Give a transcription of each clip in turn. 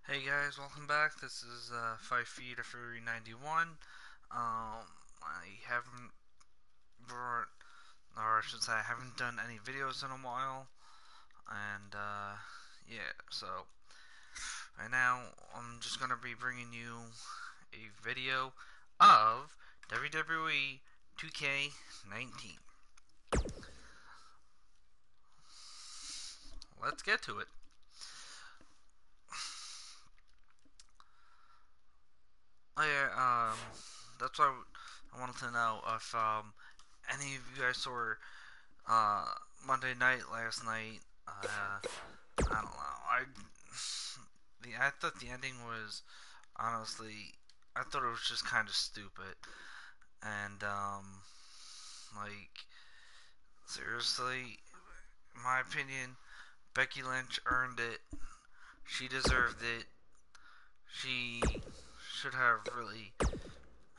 Hey guys, welcome back. This is 5 feet of Fury 91. I haven't brought, or I should say, I haven't done any videos in a while. And yeah, so right now I'm just gonna be bringing you a video of WWE 2K19. Let's get to it. Oh yeah, that's what I wanted to know if any of you guys saw Monday Night last night. I don't know. I thought the ending was honestly, I thought it was just kind of stupid, and like seriously, in my opinion, Becky Lynch earned it. She deserved it. She should have really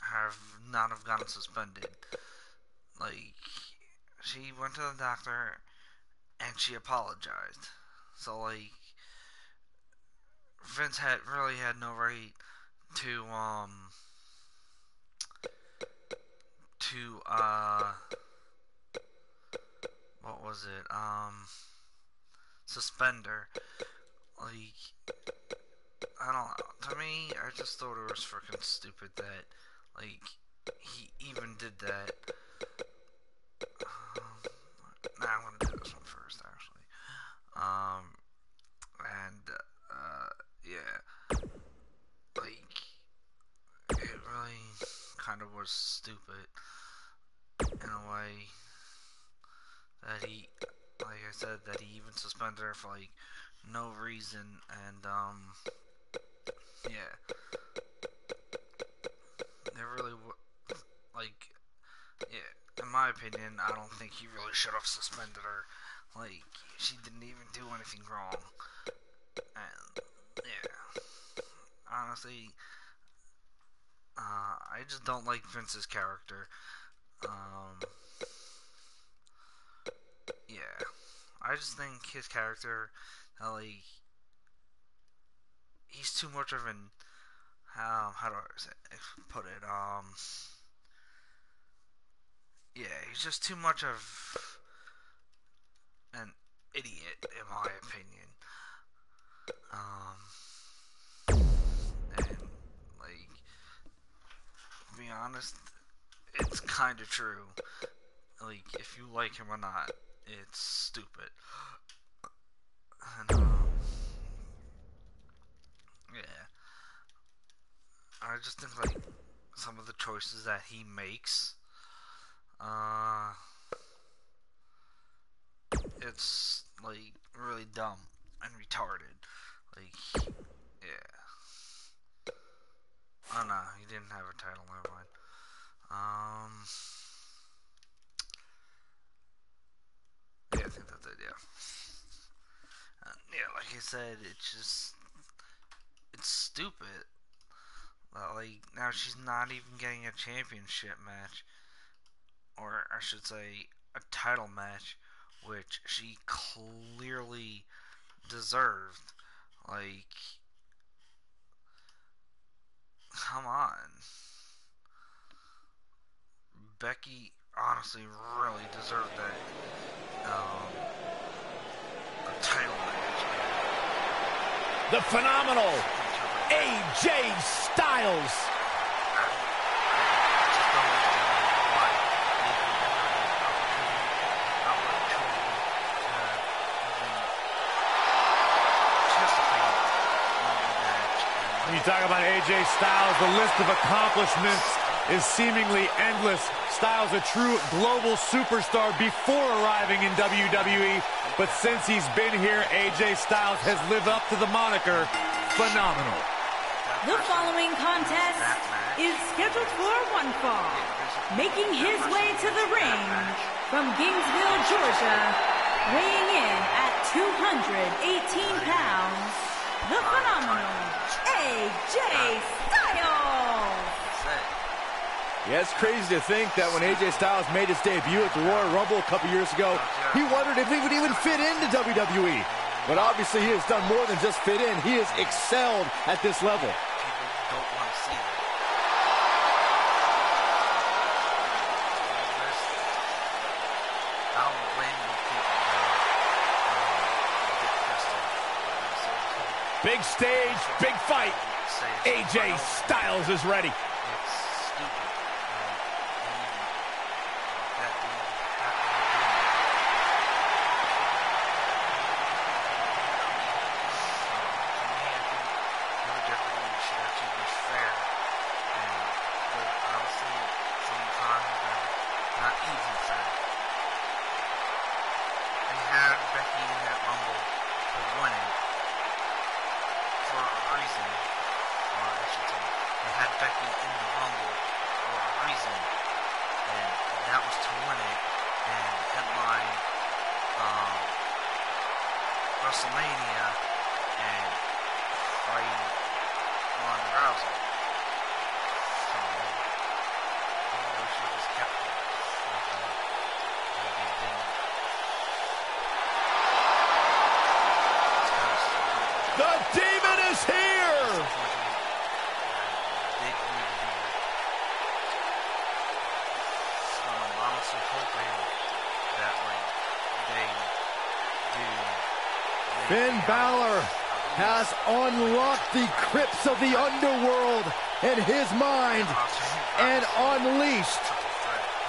have not have gotten suspended. Like, she went to the doctor and she apologized. So like, Vince had no right to to what was it suspend her. Like, I don't know. To me, I just thought it was freaking stupid that, like, he even did that. Nah, I'm gonna do this one first, actually. And, yeah. Like, it really kind of was stupid in a way that he, like I said, that he even suspended her for, like, no reason, and, yeah. It really, like, yeah, in my opinion, I don't think he really should have suspended her. Like, she didn't even do anything wrong. And, yeah. Honestly, I just don't like Vince's character. Yeah. I just think his character, like, he's too much of an, how do I put it, yeah, he's just too much of an idiot, in my opinion. And, like, to be honest, it's kind of true. Like, if you like him or not, it's stupid. And, yeah. I just think, like, some of the choices that he makes, it's, like, really dumb and retarded. Like, yeah. Oh no, he didn't have a title, never mind. Yeah, I think that's it, yeah. Yeah, like I said, it's stupid. Like, now she's not even getting a championship match, or I should say, a title match, which she clearly deserved. Like, come on. Becky honestly really deserved that a title match. The phenomenal AJ Styles. When you talk about AJ Styles, the list of accomplishments is seemingly endless. Styles a true global superstar before arriving in WWE, but since he's been here, AJ Styles has lived up to the moniker phenomenal. The following contest is scheduled for one fall. Making his way to the ring from Gainesville, Georgia, weighing in at 218 pounds, the phenomenal AJ Styles. Yeah, it's crazy to think that when AJ Styles made his debut at the Royal Rumble a couple years ago, he wondered if he would even fit into WWE. But obviously he has done more than just fit in. He has excelled at this level. People don't want to see that. I don't blame those people that get pissed off. Big stage, big fight. AJ Styles is ready. It's stupid. That dude WWE should actually be fair, and honestly, sometimes they're not even fair. They had Becky in that Rumble to win it for a reason, or I should say, they had Becky in the Rumble for a reason, and that was to win it and headline WrestleMania and fight Ronda Rousey. So, they should have just kept it. They didn't. It's kind of stupid. The Demon is here! They did need to do that. So I'm honestly hoping that, like, they do. Finn Balor has unlocked the crypts of the underworld in his mind and unleashed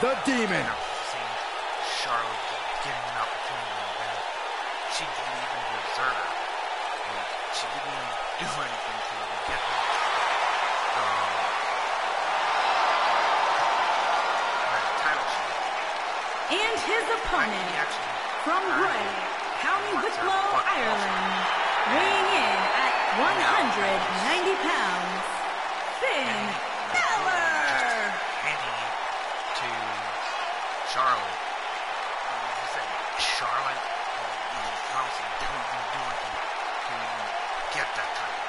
the Demon. Seeing Charlotte getting an opportunity like that, she didn't even deserve it. Like, she didn't even do anything to even get that. Title shot. And his opponent, from Bray, County Wicklow, Ireland, weighing in at 190 pounds, Finn Balor. Handing it to Charlotte. Like I said, Charlotte, honestly, didn't even do anything to even get that title.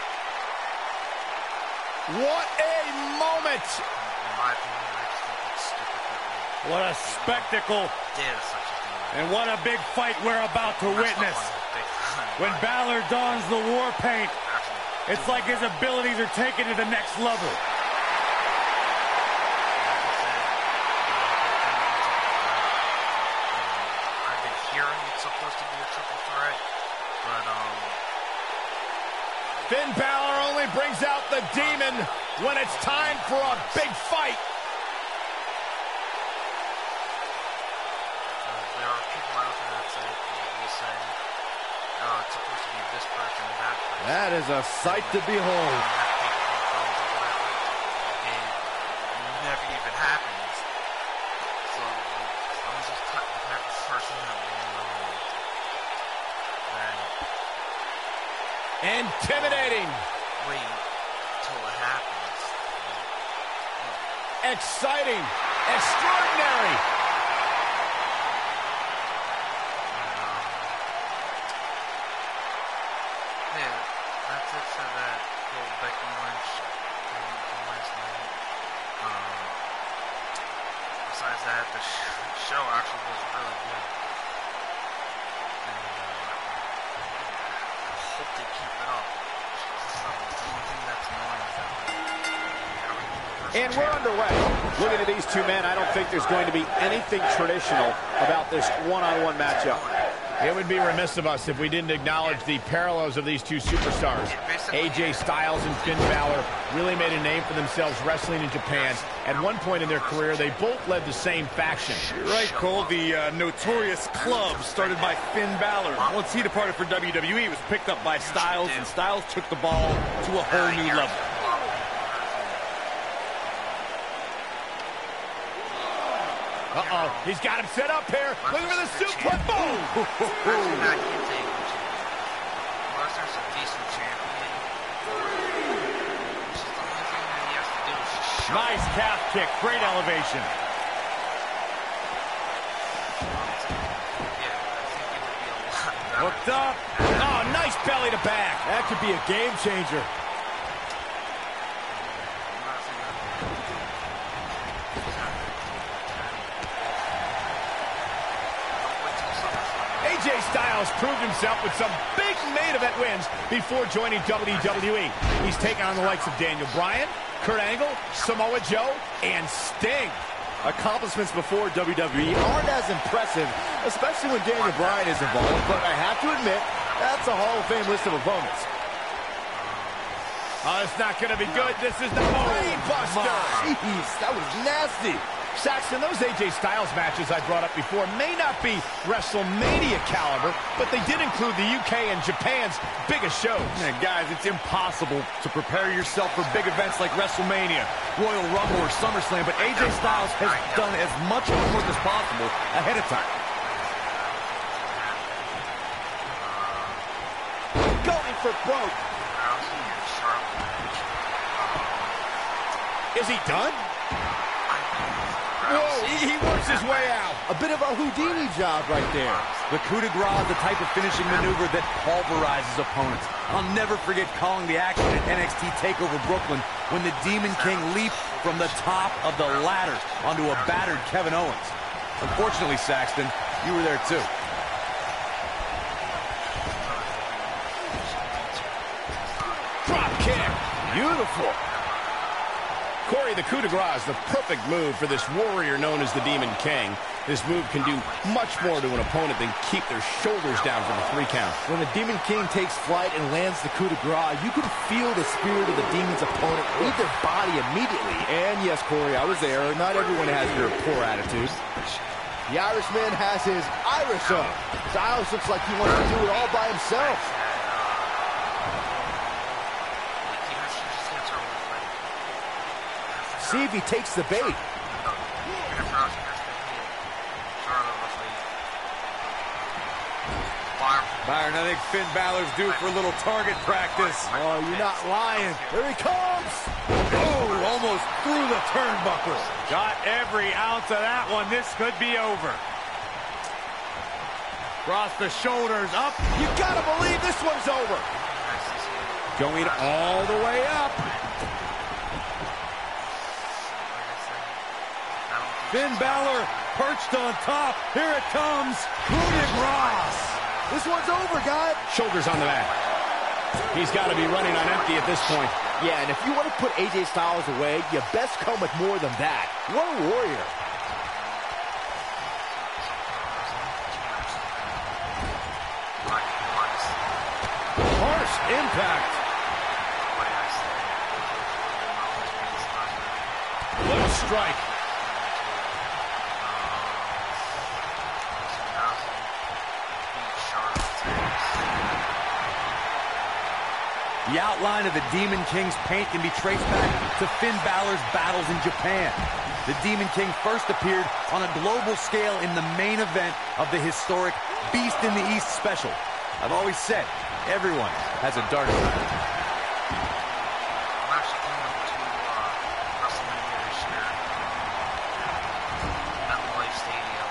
What a moment! In my opinion, I just think it's stupid that they What a spectacle. did such a thing. And what a big fight we're about to witness. When Balor dons the war paint, it's like his abilities are taken to the next level. I've been hearing it's supposed to be a triple threat, but Finn Balor only brings out the Demon when it's time for a big fight. there are people out there that say, will say, oh, it's supposed to be this person and that person. That is a sight to behold. It never even happens. So I'm just the type of person that Intimidating. wait till it happens. Exciting. Extraordinary. Yeah, that's it for that whole Becky Lynch thing from last night. Besides that, the show actually was really good. And I hope they keep it up. The only thing that's annoying is that And we're underway. Looking at these two men, I don't think there's going to be anything traditional about this one-on-one matchup. It would be remiss of us if we didn't acknowledge the parallels of these two superstars. AJ Styles and Finn Balor really made a name for themselves wrestling in Japan. At one point in their career, they both led the same faction. You're right, Cole. The Notorious Club started by Finn Balor. Once he departed for WWE, he was picked up by Styles, and Styles took the ball to a whole new level. Uh-oh, he's got him set up here. Looking for the suplex. Boom! Lesnar's a decent champion. Just the only thing that he has to do is just show Nice calf kick. Great elevation. Yeah, I think it would be a lot better. Hooked up. Oh, nice belly to back. That could be a game changer. AJ Styles Styles proved himself with some big main event wins before joining WWE. He's taken on the likes of Daniel Bryan, Kurt Angle, Samoa Joe, and Sting. Accomplishments before WWE aren't as impressive, especially when Daniel Bryan is involved, but I have to admit, that's a Hall of Fame list of opponents. Oh, it's not going to be good. This is the brainbuster. Jeez, that was nasty. Saxton, those AJ Styles matches I brought up before may not be WrestleMania caliber, but they did include the UK and Japan's biggest shows. Man, guys, it's impossible to prepare yourself for big events like WrestleMania, Royal Rumble, or SummerSlam, but AJ Styles has done as much homework as possible ahead of time. Going for broke. Is he done? Whoa, he works his way out. A bit of a Houdini job right there. The coup de grace is the type of finishing maneuver that pulverizes opponents. I'll never forget calling the action at NXT TakeOver Brooklyn when the Demon King leaped from the top of the ladder onto a battered Kevin Owens. Unfortunately, Saxton, you were there too. Drop kick. Beautiful. Corey, the coup de grace is the perfect move for this warrior known as the Demon King. This move can do much more to an opponent than keep their shoulders down for the 3 count. When the Demon King takes flight and lands the coup de grace, you can feel the spirit of the Demon's opponent leave their body immediately. And yes, Corey, I was there. Not everyone has your poor attitude. The Irishman has his Irish up. Styles looks like he wants to do it all by himself. See if he takes the bait. Byron, I think Finn Balor's due for a little target practice. Oh, you're not lying. Here he comes. Oh, almost through the turnbuckle. Got every ounce of that one. This could be over. Cross the shoulders, up. You gotta believe this one's over. Going all the way up. Finn Balor perched on top. Here it comes. Coup de grace. This one's over, guys. Shoulders on the mat. He's got to be running on empty at this point. Yeah, and if you want to put AJ Styles away, you best come with more than that. What a warrior. Harsh impact. What a strike. The outline of the Demon King's paint can be traced back to Finn Balor's battles in Japan. The Demon King first appeared on a global scale in the main event of the historic Beast in the East special. I've always said, everyone has a dark side. I'm actually going to WrestleMania this year. MetLife Stadium.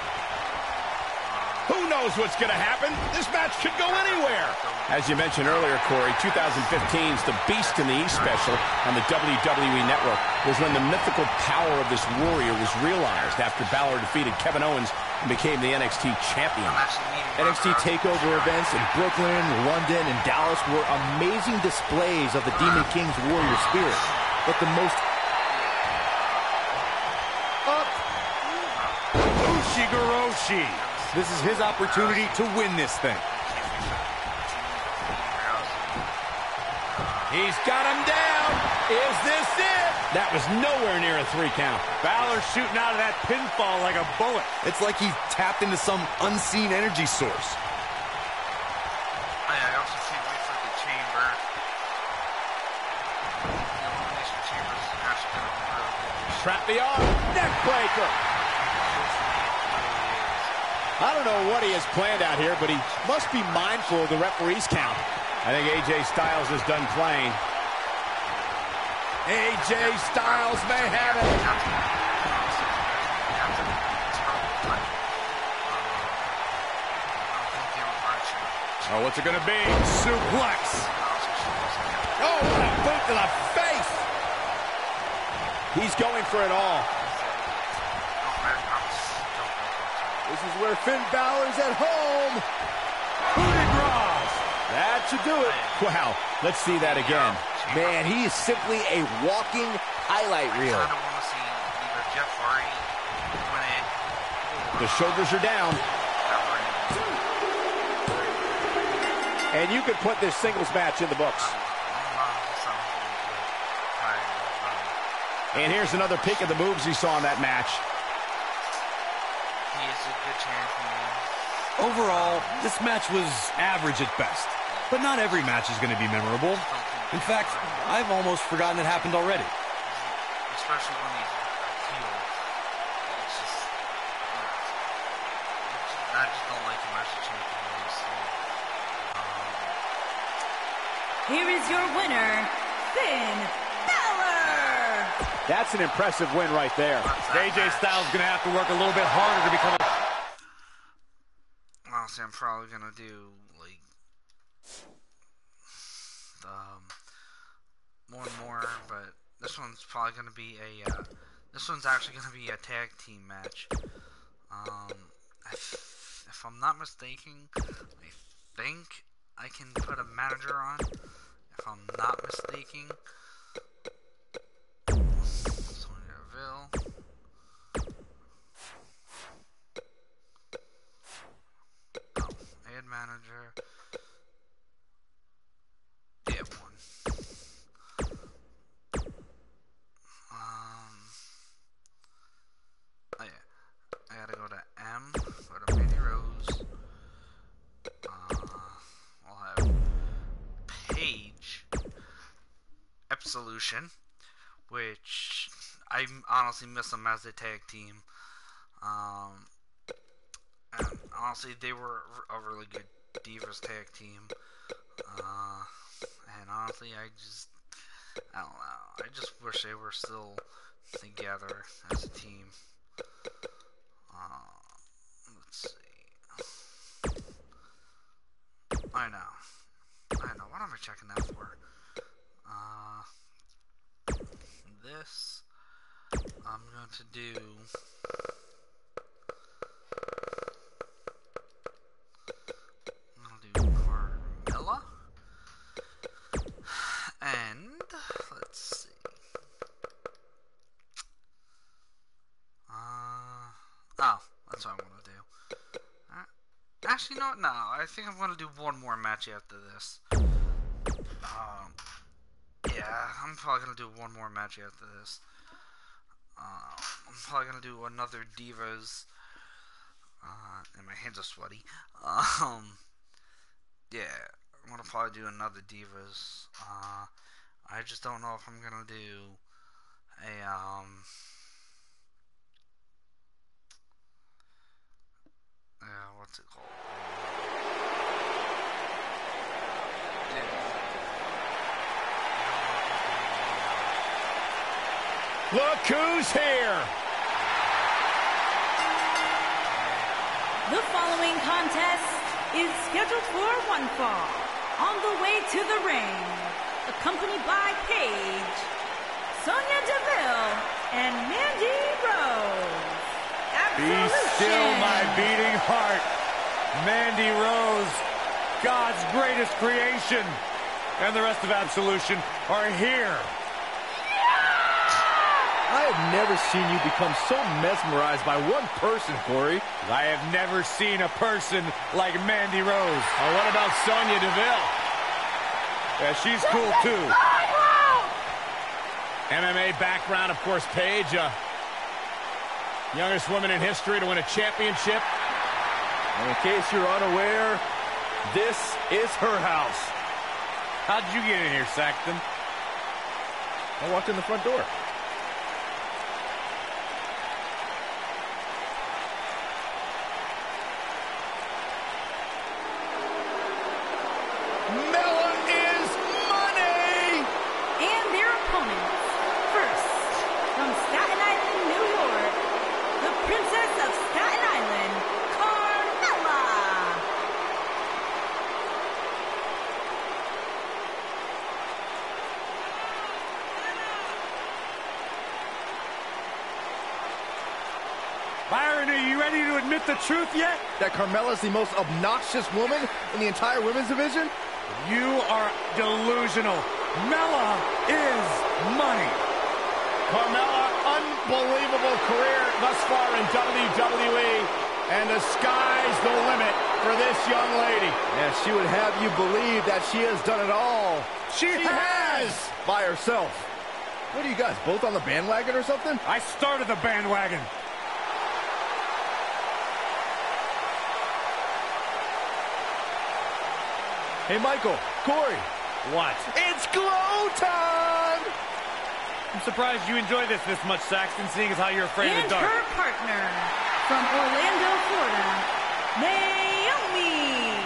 Who knows what's going to happen? This match could go anywhere. As you mentioned earlier, Corey, 2015's The Beast in the East special on the WWE Network was when the mythical power of this warrior was realized after Balor defeated Kevin Owens and became the NXT champion. NXT TakeOver events in Brooklyn, London, and Dallas were amazing displays of the Demon King's warrior spirit. But the most Ushigoroshi. This is his opportunity to win this thing. He's got him down. Is this it? That was nowhere near a 3 count. Balor shooting out of that pinfall like a bullet. It's like he tapped into some unseen energy source. I also can't wait for the chamber. The Elimination Chamber is actually going to be really good. Trap the arm. Neck breaker. I don't know what he has planned out here, but he must be mindful of the referee's count. I think AJ Styles is done playing. AJ Styles may have it. Oh, what's it going to be? Suplex. Oh, what a boot to the face. He's going for it all. This is where Finn Balor's at home. coup de grace. That should do it. Wow, let's see that again. Man, he is simply a walking highlight reel. I kind of want to see either Jeff Hardy win it. The shoulders are down. And you could put this singles match in the books. And here's another peek at the moves he saw in that match. He is a good champion. Overall, this match was average at best. But not every match is going to be memorable. In fact, I've almost forgotten it happened already. Especially when he's a heel. It's just, I just don't like him as a champion. Here is your winner, Finn Balor. That's an impressive win right there. AJ Styles is going to have to work a little bit harder to become a... Honestly, I'm probably going to do, like, more, but this one's probably going to be this one's actually going to be a tag team match. If I'm not mistaken, I think I can put a manager on. If I'm not mistaken. Sonya Deville. Add manager. Yeah, one. Oh yeah. I gotta go to M. Go to Mandy Rose. We'll have Paige. Absolution. Which I honestly miss them as a tag team. And honestly, they were a really good Divas tag team. And honestly, I don't know. I just wish they were still together as a team. Let's see. I know. What am I checking that for? This. I'm going to do. Carmella. And let's see. Oh, that's what I'm gonna do. Actually, no. I think I'm gonna do one more match after this. Yeah, I'm probably gonna do one more match after this. I'm probably gonna do another Divas. And my hands are sweaty. Yeah, I'm gonna probably do another Divas. I just don't know if I'm gonna do a what's it called? Look who's here! The following contest is scheduled for one fall. On the way to the ring, accompanied by Paige, Sonya Deville, and Mandy Rose. Be still my beating heart. Mandy Rose, God's greatest creation, and the rest of Absolution are here. I have never seen you become so mesmerized by one person, Corey. I have never seen a person like Mandy Rose. Oh, what about Sonya Deville? Yeah, she's cool too. MMA background, of course, Paige. Youngest woman in history to win a championship. And in case you're unaware, this is her house. How'd you get in here, Saxton? I walked in the front door. Byron, are you ready to admit the truth yet? That Carmella's the most obnoxious woman in the entire women's division? You are delusional. Mella is money. Carmella, unbelievable career thus far in WWE, and the sky's the limit for this young lady. Yeah, she would have you believe that she has done it all. She has! By herself. What are you guys, both on the bandwagon or something? I started the bandwagon. Hey, Michael, Corey. What? It's glow time! I'm surprised you enjoy this much, Saxton, seeing as how you're afraid of the dark. And her partner, from Orlando, Florida, Naomi.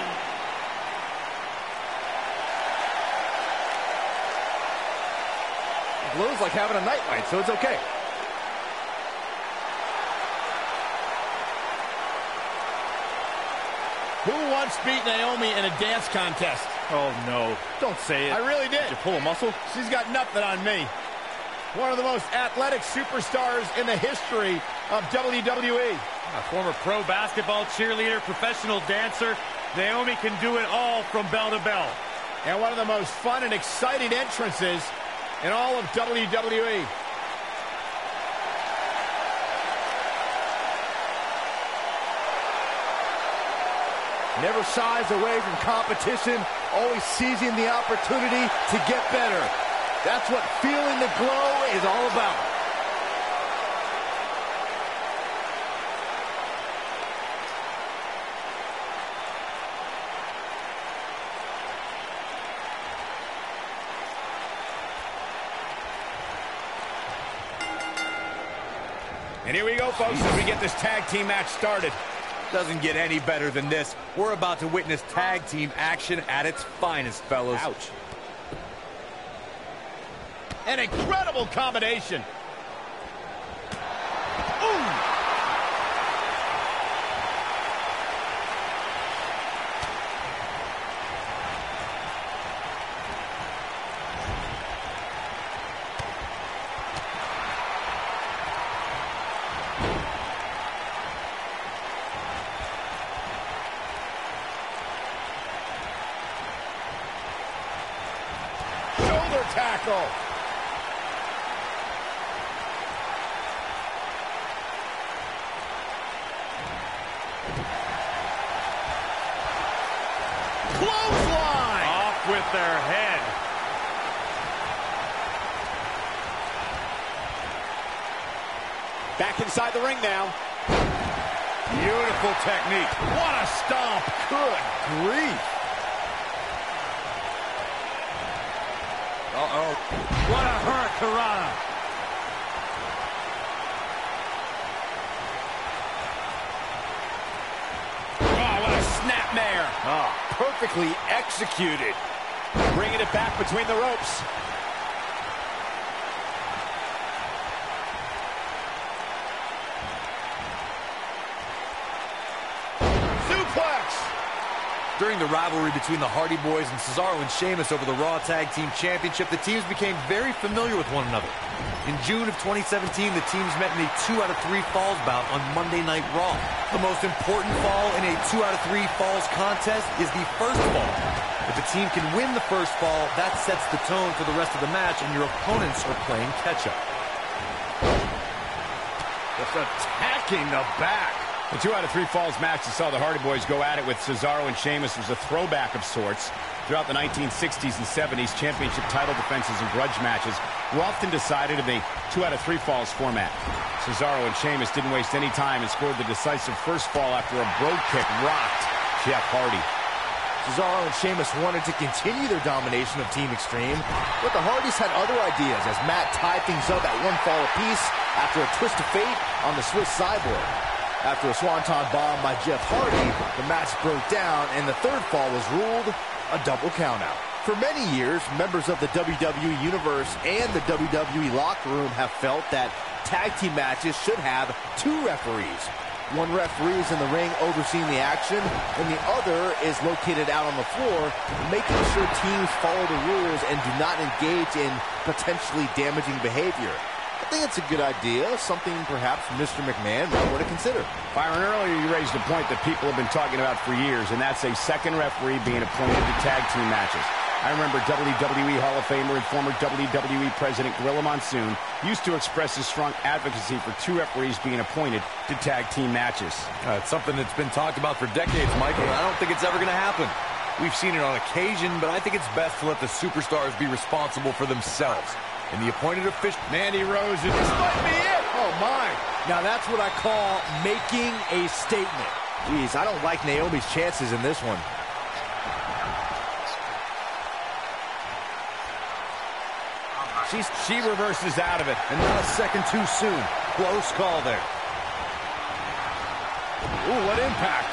Glow's like having a nightlight, so it's okay. Who once beat Naomi in a dance contest? Oh, no. Don't say it. I really did. Did you pull a muscle? She's got nothing on me. One of the most athletic superstars in the history of WWE. A former pro basketball cheerleader, professional dancer, Naomi can do it all from bell to bell. And one of the most fun and exciting entrances in all of WWE. Never shies away from competition, always seizing the opportunity to get better. That's what feeling the glow is all about. And here we go, folks, as we get this tag team match started. Doesn't get any better than this. We're about to witness tag team action at its finest, fellas. Ouch. An incredible combination. Ooh. Shoulder tackle. Clothesline! Off with their head. Back inside the ring now. Beautiful technique. What a stomp. Good grief. Uh-oh. What a hurricanrana. Oh, what a snapmare. Oh, perfectly executed. Bringing it back between the ropes. Suplex. During the rivalry between the Hardy Boys and Cesaro and Sheamus over the Raw Tag Team Championship, the teams became very familiar with one another. In June of 2017, the teams met in a 2 out of 3 falls bout on Monday Night Raw. The most important fall in a 2 out of 3 falls contest is the first fall. If a team can win the first fall, that sets the tone for the rest of the match, and your opponents are playing catch-up. Just attacking the back. The 2 out of 3 falls match that saw the Hardy Boys go at it with Cesaro and Sheamus was a throwback of sorts. Throughout the 1960s and 70s, championship title defenses and grudge matches were often decided in a 2 out of 3 falls format. Cesaro and Sheamus didn't waste any time and scored the decisive first fall after a brogue kick rocked Jeff Hardy. Cesaro and Sheamus wanted to continue their domination of Team Extreme, but the Hardys had other ideas as Matt tied things up at 1 fall apiece after a twist of fate on the Swiss Cyborg. After a swanton bomb by Jeff Hardy, the match broke down and the third fall was ruled a double countout. For many years, members of the WWE Universe and the WWE locker room have felt that tag team matches should have 2 referees. One referee is in the ring overseeing the action, and the other is located out on the floor, making sure teams follow the rules and do not engage in potentially damaging behavior. think it's a good idea, something perhaps Mr. McMahon might want to consider. Byron, earlier you raised a point that people have been talking about for years, and that's a second referee being appointed to tag team matches. I remember WWE Hall of Famer and former WWE President Gorilla Monsoon used to express his strong advocacy for two referees being appointed to tag team matches. It's something that's been talked about for decades, Michael, and I don't think it's ever going to happen. We've seen it on occasion, but I think it's best to let the superstars be responsible for themselves. And the appointed official, Mandy Rose, this might be it. Oh, my. Now, that's what I call making a statement. Jeez, I don't like Naomi's chances in this one. She reverses out of it. And not a second too soon. Close call there. Ooh, what impact.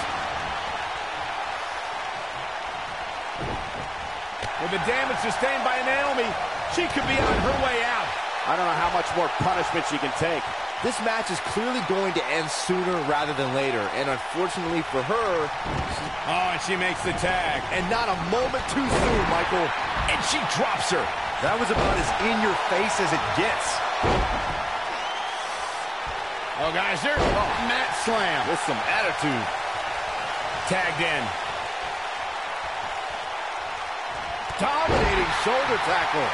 With the damage sustained by Naomi, she could be on her way out. I don't know how much more punishment she can take. This match is clearly going to end sooner rather than later, and unfortunately for her... Oh, and she makes the tag. And not a moment too soon, Michael. And she drops her. That was about as in-your-face as it gets. Oh, guys, there's a mat slam. With some attitude. Tagged in. Dominating shoulder tackle.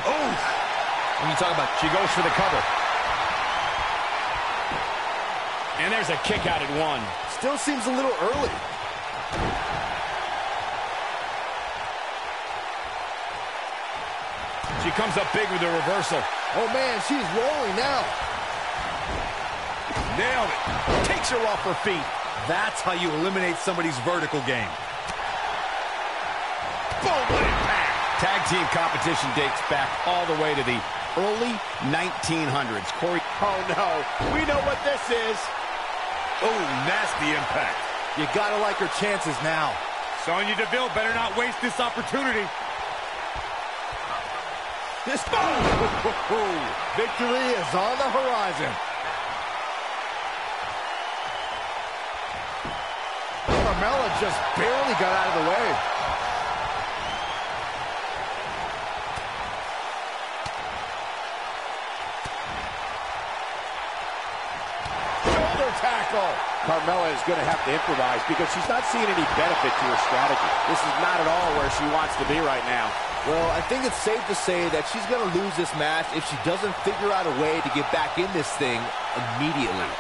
Oh! When you talk about, she goes for the cover. And there's a kick out at one. Still seems a little early. She comes up big with the reversal. Oh, man, she's rolling now. Nailed it. Takes her off her feet. That's how you eliminate somebody's vertical game. Boom, what impact. Tag team competition dates back all the way to the early 1900s. Corey. Oh, no. We know what this is. Oh, nasty impact. You gotta like her chances now. Sonya Deville better not waste this opportunity. This victory is on the horizon. Carmella just barely got out of the way. Shoulder tackle. Carmella is going to have to improvise because she's not seeing any benefit to her strategy. This is not at all where she wants to be right now. Well, I think it's safe to say that she's going to lose this match if she doesn't figure out a way to get back in this thing immediately.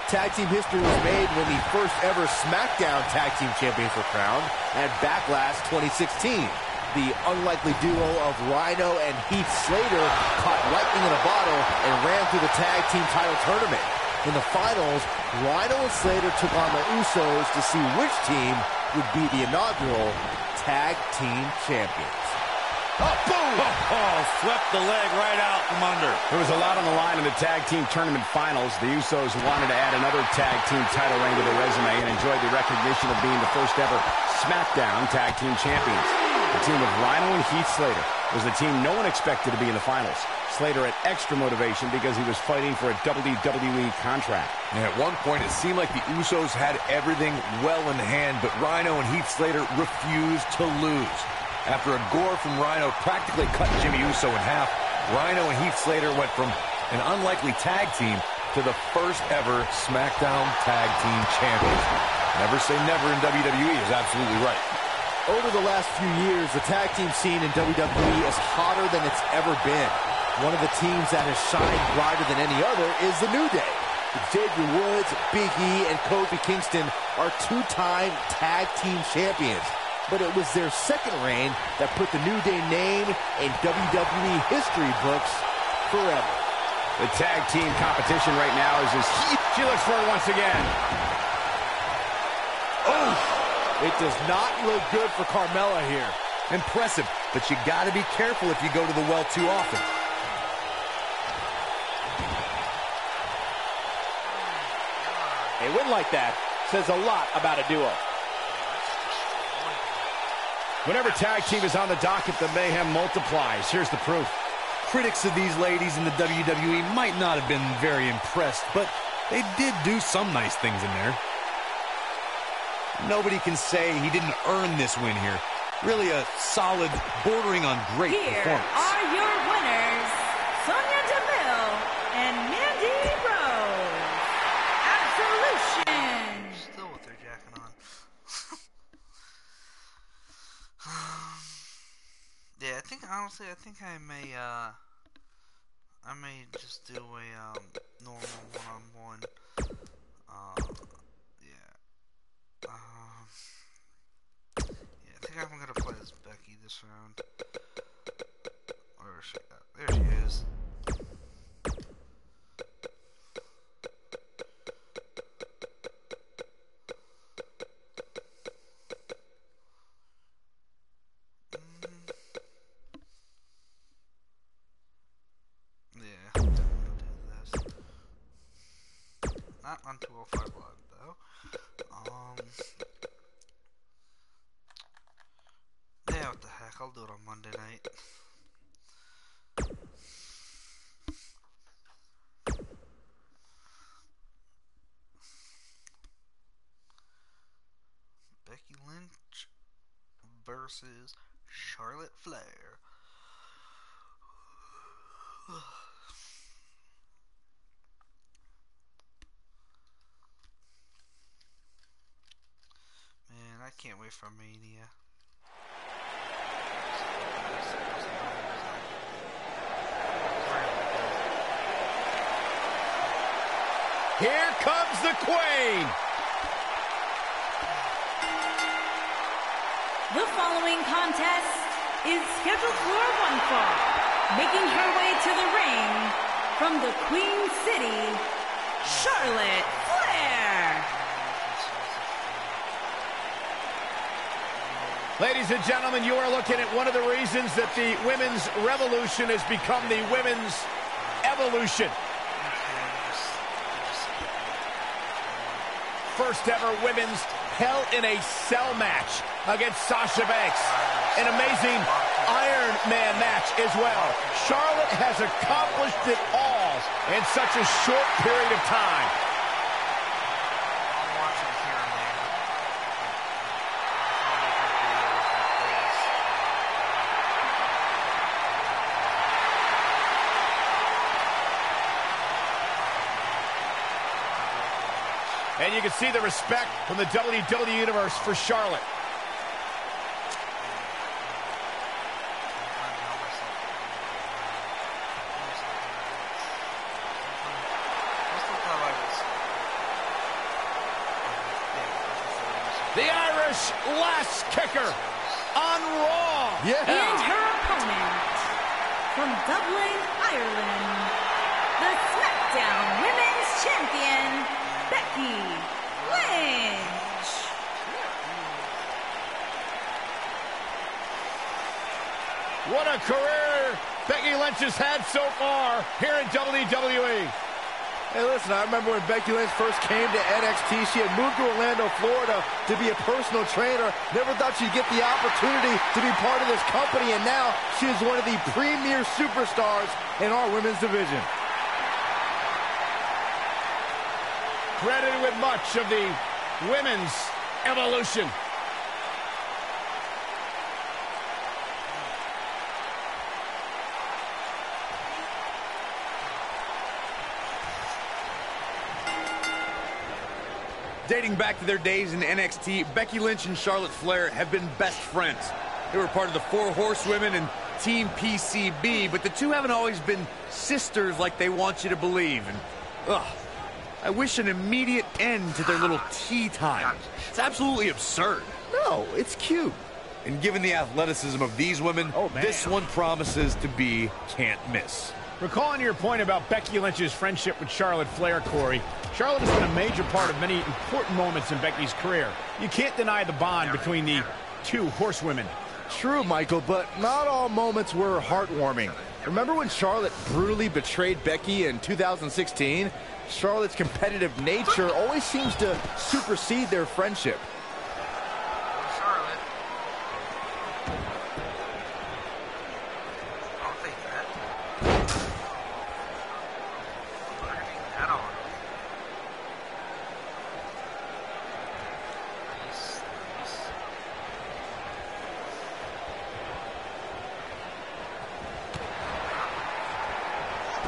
Tag team history was made when the first ever SmackDown Tag Team Champions were crowned at Backlash 2016. The unlikely duo of Rhino and Heath Slater caught lightning in a bottle and ran through the tag team title tournament. In the finals, Rhino and Slater took on the Usos to see which team would be the inaugural tag team champions. Oh, boom! Oh, swept the leg right out from under. There was a lot on the line in the tag team tournament finals. The Usos wanted to add another tag team title reign to their resume and enjoyed the recognition of being the first ever SmackDown Tag Team Champions. The team of Rhino and Heath Slater was the team no one expected to be in the finals. Slater had extra motivation because he was fighting for a WWE contract. And at one point, it seemed like the Usos had everything well in hand, but Rhino and Heath Slater refused to lose. After a gore from Rhino practically cut Jimmy Uso in half, Rhino and Heath Slater went from an unlikely tag team to the first ever SmackDown Tag Team Champions. Never say never in WWE is absolutely right. Over the last few years, the tag team scene in WWE is hotter than it's ever been. One of the teams that has shined brighter than any other is the New Day. Xavier Woods, Big E, and Kofi Kingston are two-time tag team champions. But it was their second reign that put the New Day name in WWE history books forever. The tag team competition right now is as heat. She looks for it once again. Oh! It does not look good for Carmella here. Impressive, but you got to be careful if you go to the well too often. A win like that says a lot about a duo. Whenever tag team is on the docket, the mayhem multiplies. Here's the proof. Critics of these ladies in the WWE might not have been very impressed, but they did do some nice things in there. Nobody can say he didn't earn this win here. Really a solid, bordering on great Here performance. are your winners, Sonya Deville and Mandy Rose. Absolution. Still with their jacket on. Yeah, honestly, I think I may just do a normal one-on-one. Yeah. Yeah, I think I'm gonna play as Becky this round. Where is she at? There she is. Yeah, I'm gonna do this. Not on 205 Live though. Yeah, what the heck? I'll do it on Monday night. Becky Lynch versus Charlotte Flair. Man, I can't wait for Mania. Here comes the Queen. The following contest is scheduled for one fall. Making her way to the ring from the Queen City, Charlotte Flair. Ladies and gentlemen, you are looking at one of the reasons that the women's revolution has become the women's evolution. First ever women's Hell in a Cell match against Sasha Banks. An amazing Iron Man match as well. Charlotte has accomplished it all in such a short period of time. I'm watching here and there. And you can see the respect from the WWE Universe for Charlotte. The Irish last kicker on Raw. And her opponent from Dublin, Ireland, the SmackDown Women's Champion, Becky Lynch. What a career Becky Lynch has had so far here in WWE. Hey, listen, I remember when Becky Lynch first came to NXT, she had moved to Orlando, Florida to be a personal trainer. Never thought she'd get the opportunity to be part of this company, and now she is one of the premier superstars in our women's division. Credited with much of the women's evolution. Dating back to their days in NXT, Becky Lynch and Charlotte Flair have been best friends. They were part of the Four Horsewomen and Team PCB, but the two haven't always been sisters like they want you to believe. And, I wish an immediate end to their little tea time. It's absolutely absurd. No, it's cute. And given the athleticism of these women, this one promises to be can't miss. Recalling your point about Becky Lynch's friendship with Charlotte Flair, Corey, Charlotte has been a major part of many important moments in Becky's career. You can't deny the bond between the two horsewomen. True, Michael, but not all moments were heartwarming. Remember when Charlotte brutally betrayed Becky in 2016? Charlotte's competitive nature always seems to supersede their friendship. Charlotte. I'll take that. Putting that on. Nice.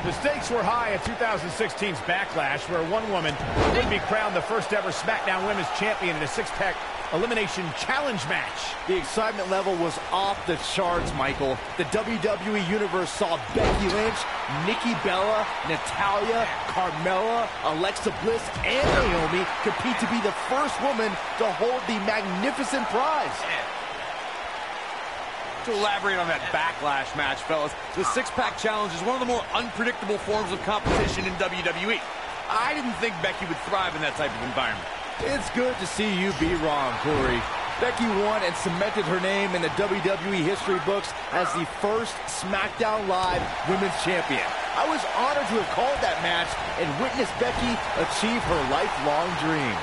The stakes were high at 2016's Backlash, where one woman would be crowned the first ever SmackDown Women's Champion in a six-pack elimination challenge match. The excitement level was off the charts, Michael. The WWE Universe saw Becky Lynch, Nikki Bella, Natalya, Carmella, Alexa Bliss, and Naomi compete to be the first woman to hold the magnificent prize. To elaborate on that Backlash match, fellas, the six-pack challenge is one of the more unpredictable forms of competition in WWE. I didn't think Becky would thrive in that type of environment. It's good to see you be wrong, Corey. Becky won and cemented her name in the WWE history books as the first SmackDown Live Women's Champion. I was honored to have called that match and witnessed Becky achieve her lifelong dream.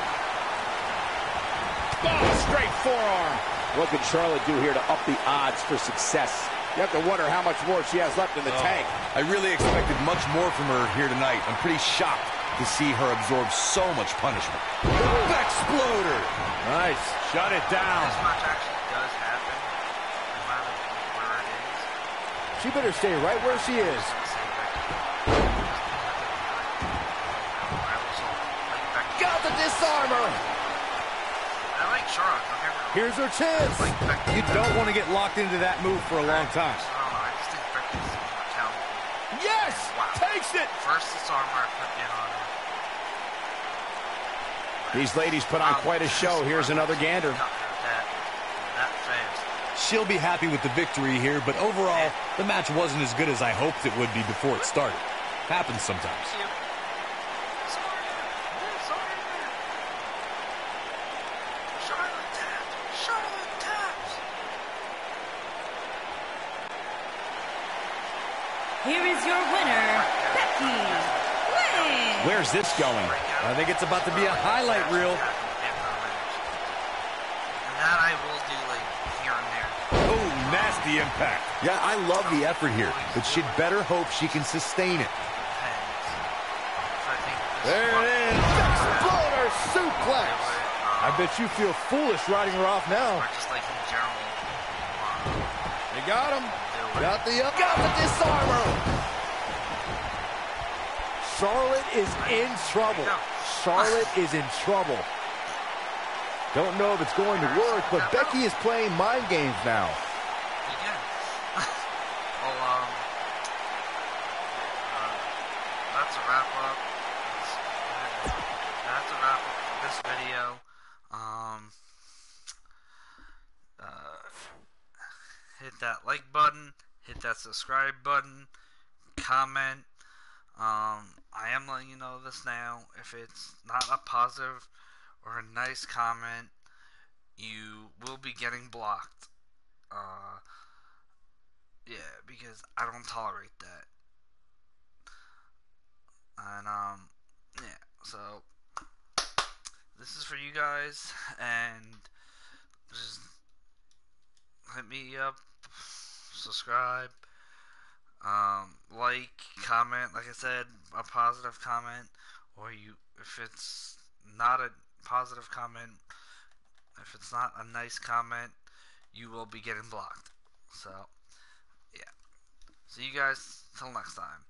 Oh, straight forearm. What can Charlotte do here to up the odds for success? You have to wonder how much more she has left in the tank. I really expected much more from her here tonight. I'm pretty shocked to see her absorb so much punishment. Exploder! Nice. Shut it down. This match actually does happen, no matter where it is. She better stay right where she is. Got the disarmer! I like Charlotte, don't get me wrong. Here's her chance. You don't want to get locked into that move for a long time. I just think Becky's more talented. Yes! Wow. Takes it! First disarmer I put in on her. These ladies put on quite a show. Here's another gander. That fast. She'll be happy with the victory here, but overall, the match wasn't as good as I hoped it would be before it started. Happens sometimes. Charlotte taps. Charlotte taps. Here is your winner, Becky Lynch. Where's this going? I think it's about to be a highlight reel. And that I will do like here and there. Oh, nasty impact. Yeah, I love the effort here, but she'd better hope she can sustain it. There it is. Exploder suplex. I bet you feel foolish riding her off now. Or just like in general. They got him. Got the disarmer. Charlotte is in trouble. Charlotte is in trouble. Don't know if it's going to work, but Becky is playing mind games now. Yeah. Well, that's a wrap up. That's a wrap up for this video. Hit that like button. Hit that subscribe button. Comment. I am letting you know this now. If it's not a positive or a nice comment, you will be getting blocked. Yeah, because I don't tolerate that. And, yeah, so this is for you guys, and just hit me up, subscribe, like, comment, like I said, a positive comment, or if it's not a positive comment, if it's not a nice comment, you will be getting blocked. So, yeah. See you guys till next time.